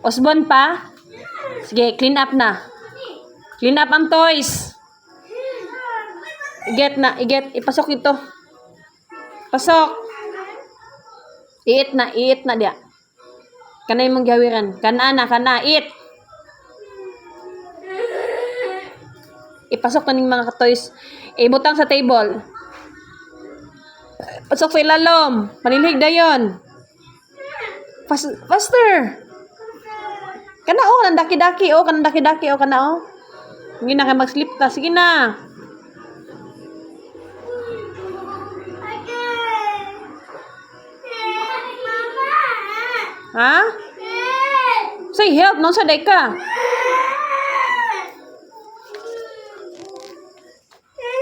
Osbon pa? Sige, clean up na. Clean up ang toys. Ipasok ito. Pasok. Iit na dia. Kana imong gawiran. Kana, eat. Ipasok na ning mga toys. Ibutang sa table. Pasok sa ilalom. Manilig dayon. Faster. Kana nandaki-daki kana. Hindi na kayo mag-sleep ta. Sige na. Ha? Say help, nung saday ka.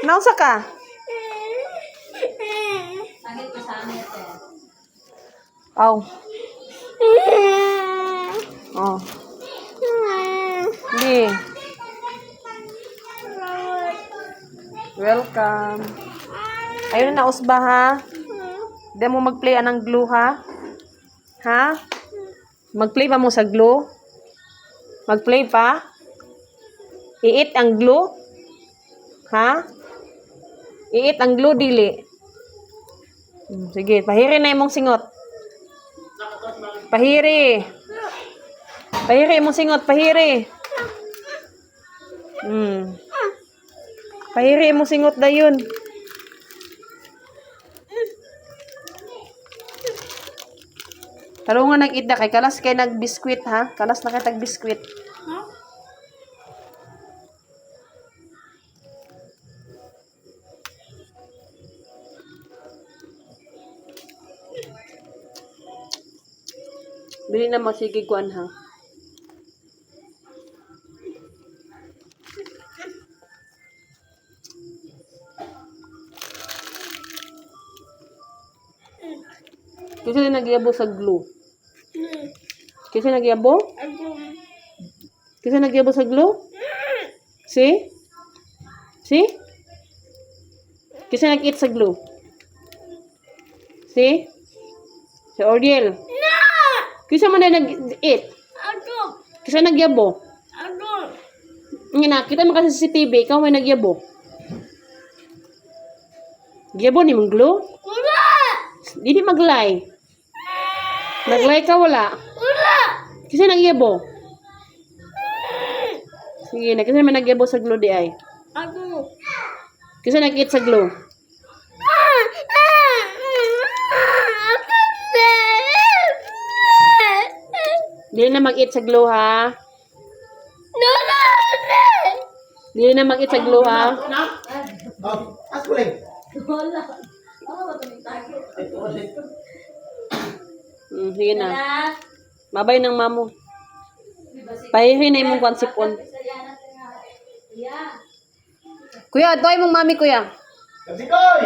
Nausa ka? Sakit ko sa amin ito. Aw. Oh. Di. Welcome. Ayun na usba ha. Di mo mag-play anang glue ha? Ha? Mag-play pa mo sa glue? Mag-play pa? I-eat ang glue? Ha? I-eat ang glue dili. Sige, pahiri na imong singot. Pahiri. Pahiri imong singot, pahiri. Pahiri imong singot dayon. Tarungan nag-ida kay kalas kay nag-biskwit ha? Kalas na kay tag-biskwit. Bili na masigi kuan ha. Kasi nagyabo sa glue. Kasi nagyabo? Kasi nagyabo sa glue? See? See? Kasi nag-eat sa glue. See? Si Oriel. Kasi man na nag-eat. Kasi nagyabo. Nga na, kita mo kasi sa CCTV, ikaw may nagyabo. Gyabo ni mong glue? Dili maglay. Naglay ka wala? Kasi nagyabo. Sige na, kasi may nagyabo sa glue di ay. Kasi nag-eat sa glue. Dili na mag-eat sa glue ha. Dili na mag-eat sa glue ha. Sige na. Mabay ng mamo. Pahihin na imong kwansipon. Kuya, ito ay mong mami kuya. Kasi koy!